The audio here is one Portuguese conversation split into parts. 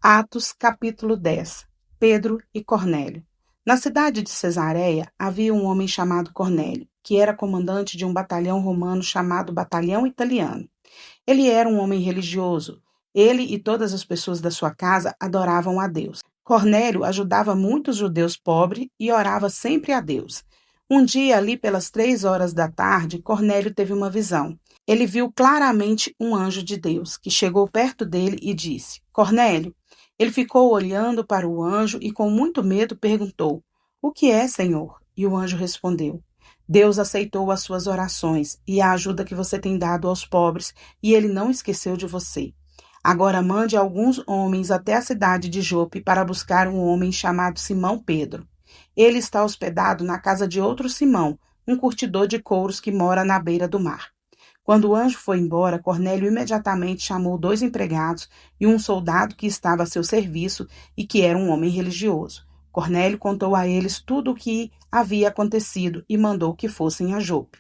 Atos, capítulo 10. Pedro e Cornélio. Na cidade de Cesareia havia um homem chamado Cornélio, que era comandante de um batalhão romano chamado Batalhão Italiano. Ele era um homem religioso. Ele e todas as pessoas da sua casa adoravam a Deus. Cornélio ajudava muitos judeus pobres e orava sempre a Deus. Um dia, ali pelas 3 horas da tarde, Cornélio teve uma visão. Ele viu claramente um anjo de Deus, que chegou perto dele e disse: Cornélio. Ele ficou olhando para o anjo e, com muito medo, perguntou: O que é, Senhor? E o anjo respondeu: Deus aceitou as suas orações e a ajuda que você tem dado aos pobres, e ele não esqueceu de você. Agora mande alguns homens até a cidade de Jope para buscar um homem chamado Simão Pedro. Ele está hospedado na casa de outro Simão, um curtidor de couros que mora na beira do mar. Quando o anjo foi embora, Cornélio imediatamente chamou 2 empregados e um soldado que estava a seu serviço e que era um homem religioso. Cornélio contou a eles tudo o que havia acontecido e mandou que fossem a Jope.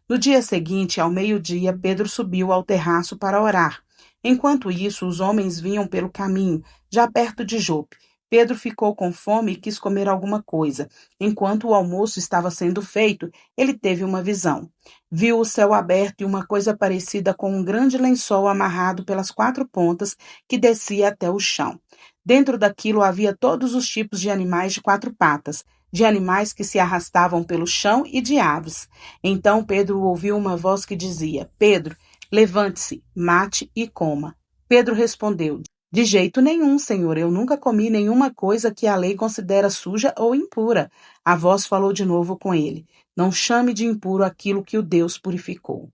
No dia seguinte, ao meio-dia, Pedro subiu ao terraço para orar. Enquanto isso, os homens vinham pelo caminho, já perto de Jope. Pedro ficou com fome e quis comer alguma coisa. Enquanto o almoço estava sendo feito, ele teve uma visão. Viu o céu aberto e uma coisa parecida com um grande lençol amarrado pelas 4 pontas que descia até o chão. Dentro daquilo havia todos os tipos de animais de 4 patas, de animais que se arrastavam pelo chão e de aves. Então Pedro ouviu uma voz que dizia: Pedro, levante-se, mate e coma. Pedro respondeu: De jeito nenhum, Senhor, eu nunca comi nenhuma coisa que a lei considera suja ou impura. A voz falou de novo com ele: Não chame de impuro aquilo que o Deus purificou.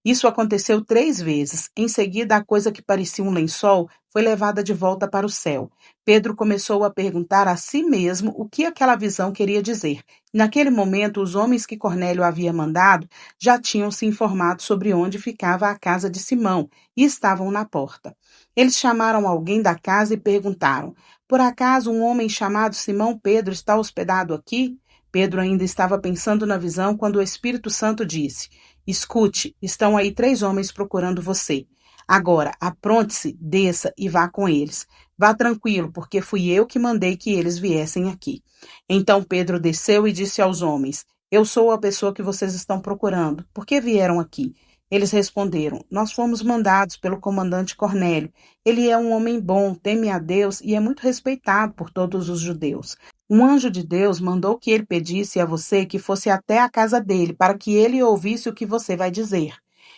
Isso aconteceu 3 vezes. Em seguida, a coisa que parecia um lençol foi levada de volta para o céu. Pedro começou a perguntar a si mesmo o que aquela visão queria dizer. Naquele momento, os homens que Cornélio havia mandado já tinham se informado sobre onde ficava a casa de Simão e estavam na porta. Eles chamaram alguém da casa e perguntaram: Por acaso um homem chamado Simão Pedro está hospedado aqui? Pedro ainda estava pensando na visão quando o Espírito Santo disse: Escute, estão aí 3 homens procurando você. Agora, apronte-se, desça e vá com eles. Vá tranquilo, porque fui eu que mandei que eles viessem aqui. Então Pedro desceu e disse aos homens: Eu sou a pessoa que vocês estão procurando. Por que vieram aqui? Eles responderam: Nós fomos mandados pelo comandante Cornélio. Ele é um homem bom, teme a Deus e é muito respeitado por todos os judeus. Um anjo de Deus mandou que ele pedisse a você que fosse até a casa dele, para que ele ouvisse o que você vai dizer.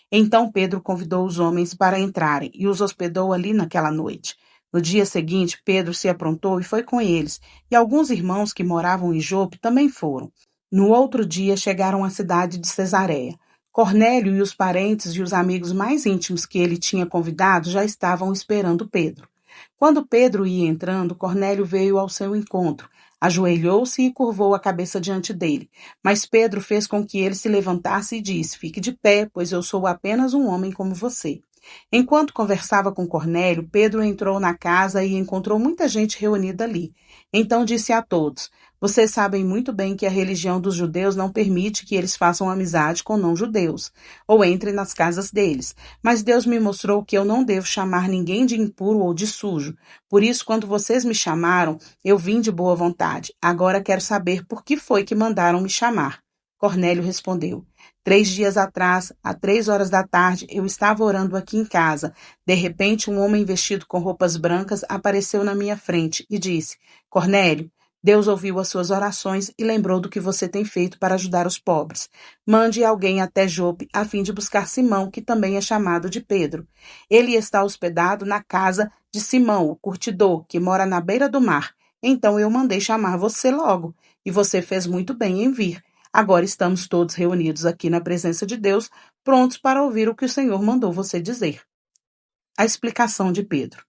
Então Pedro convidou os homens para entrarem e os hospedou ali naquela noite. No dia seguinte, Pedro se aprontou e foi com eles, e alguns irmãos que moravam em Jope também foram. No outro dia chegaram à cidade de Cesareia. Cornélio e os parentes e os amigos mais íntimos que ele tinha convidado já estavam esperando Pedro. Quando Pedro ia entrando, Cornélio veio ao seu encontro, ajoelhou-se e curvou a cabeça diante dele. Mas Pedro fez com que ele se levantasse e disse: Fique de pé, pois eu sou apenas um homem como você. Enquanto conversava com Cornélio, Pedro entrou na casa e encontrou muita gente reunida ali. Então disse a todos: Vocês sabem muito bem que a religião dos judeus não permite que eles façam amizade com não-judeus, ou entrem nas casas deles. Mas Deus me mostrou que eu não devo chamar ninguém de impuro ou de sujo. Por isso, quando vocês me chamaram, eu vim de boa vontade. Agora quero saber por que foi que mandaram me chamar. Cornélio respondeu: 3 dias atrás, às 3 horas da tarde, eu estava orando aqui em casa. De repente, um homem vestido com roupas brancas apareceu na minha frente e disse: Cornélio, Deus ouviu as suas orações e lembrou do que você tem feito para ajudar os pobres. Mande alguém até Jope a fim de buscar Simão, que também é chamado de Pedro. Ele está hospedado na casa de Simão, o curtidor, que mora na beira do mar. Então eu mandei chamar você logo, e você fez muito bem em vir. Agora estamos todos reunidos aqui na presença de Deus, prontos para ouvir o que o Senhor mandou você dizer. A explicação de Pedro.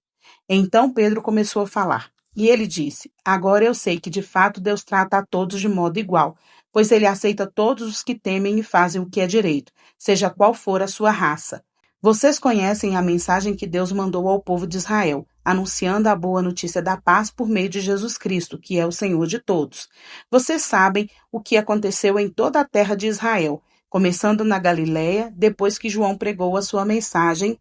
Então Pedro começou a falar, e ele disse: Agora eu sei que de fato Deus trata a todos de modo igual, pois ele aceita todos os que temem e fazem o que é direito, seja qual for a sua raça. Vocês conhecem a mensagem que Deus mandou ao povo de Israel, anunciando a boa notícia da paz por meio de Jesus Cristo, que é o Senhor de todos. Vocês sabem o que aconteceu em toda a terra de Israel, começando na Galiléia, depois que João pregou a sua mensagem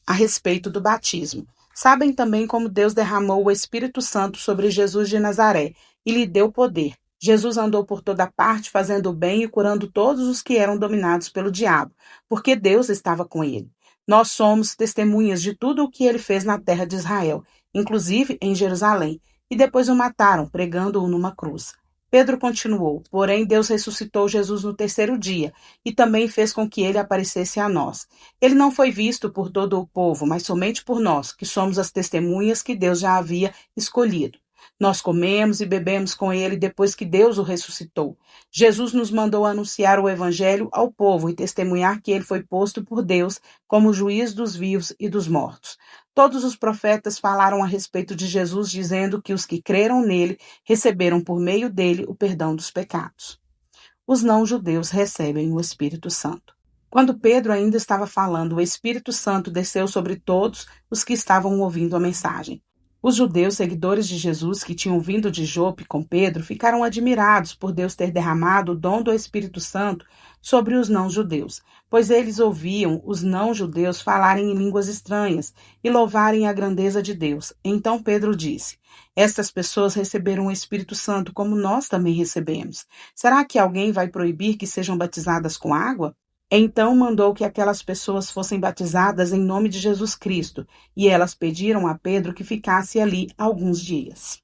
a respeito do batismo. Sabem também como Deus derramou o Espírito Santo sobre Jesus de Nazaré e lhe deu poder. Jesus andou por toda parte, fazendo o bem e curando todos os que eram dominados pelo diabo, porque Deus estava com ele. Nós somos testemunhas de tudo o que ele fez na terra de Israel, inclusive em Jerusalém, e depois o mataram, pregando-o numa cruz. Pedro continuou: porém, Deus ressuscitou Jesus no terceiro dia e também fez com que ele aparecesse a nós. Ele não foi visto por todo o povo, mas somente por nós, que somos as testemunhas que Deus já havia escolhido. Nós comemos e bebemos com ele depois que Deus o ressuscitou. Jesus nos mandou anunciar o evangelho ao povo e testemunhar que ele foi posto por Deus como juiz dos vivos e dos mortos. Todos os profetas falaram a respeito de Jesus, dizendo que os que creram nele receberam por meio dele o perdão dos pecados. Os não-judeus recebem o Espírito Santo. Quando Pedro ainda estava falando, o Espírito Santo desceu sobre todos os que estavam ouvindo a mensagem. Os judeus seguidores de Jesus que tinham vindo de Jope com Pedro ficaram admirados por Deus ter derramado o dom do Espírito Santo sobre os não-judeus, pois eles ouviam os não-judeus falarem em línguas estranhas e louvarem a grandeza de Deus. Então Pedro disse: estas pessoas receberam o Espírito Santo como nós também recebemos. Será que alguém vai proibir que sejam batizadas com água? Então mandou que aquelas pessoas fossem batizadas em nome de Jesus Cristo, e elas pediram a Pedro que ficasse ali alguns dias.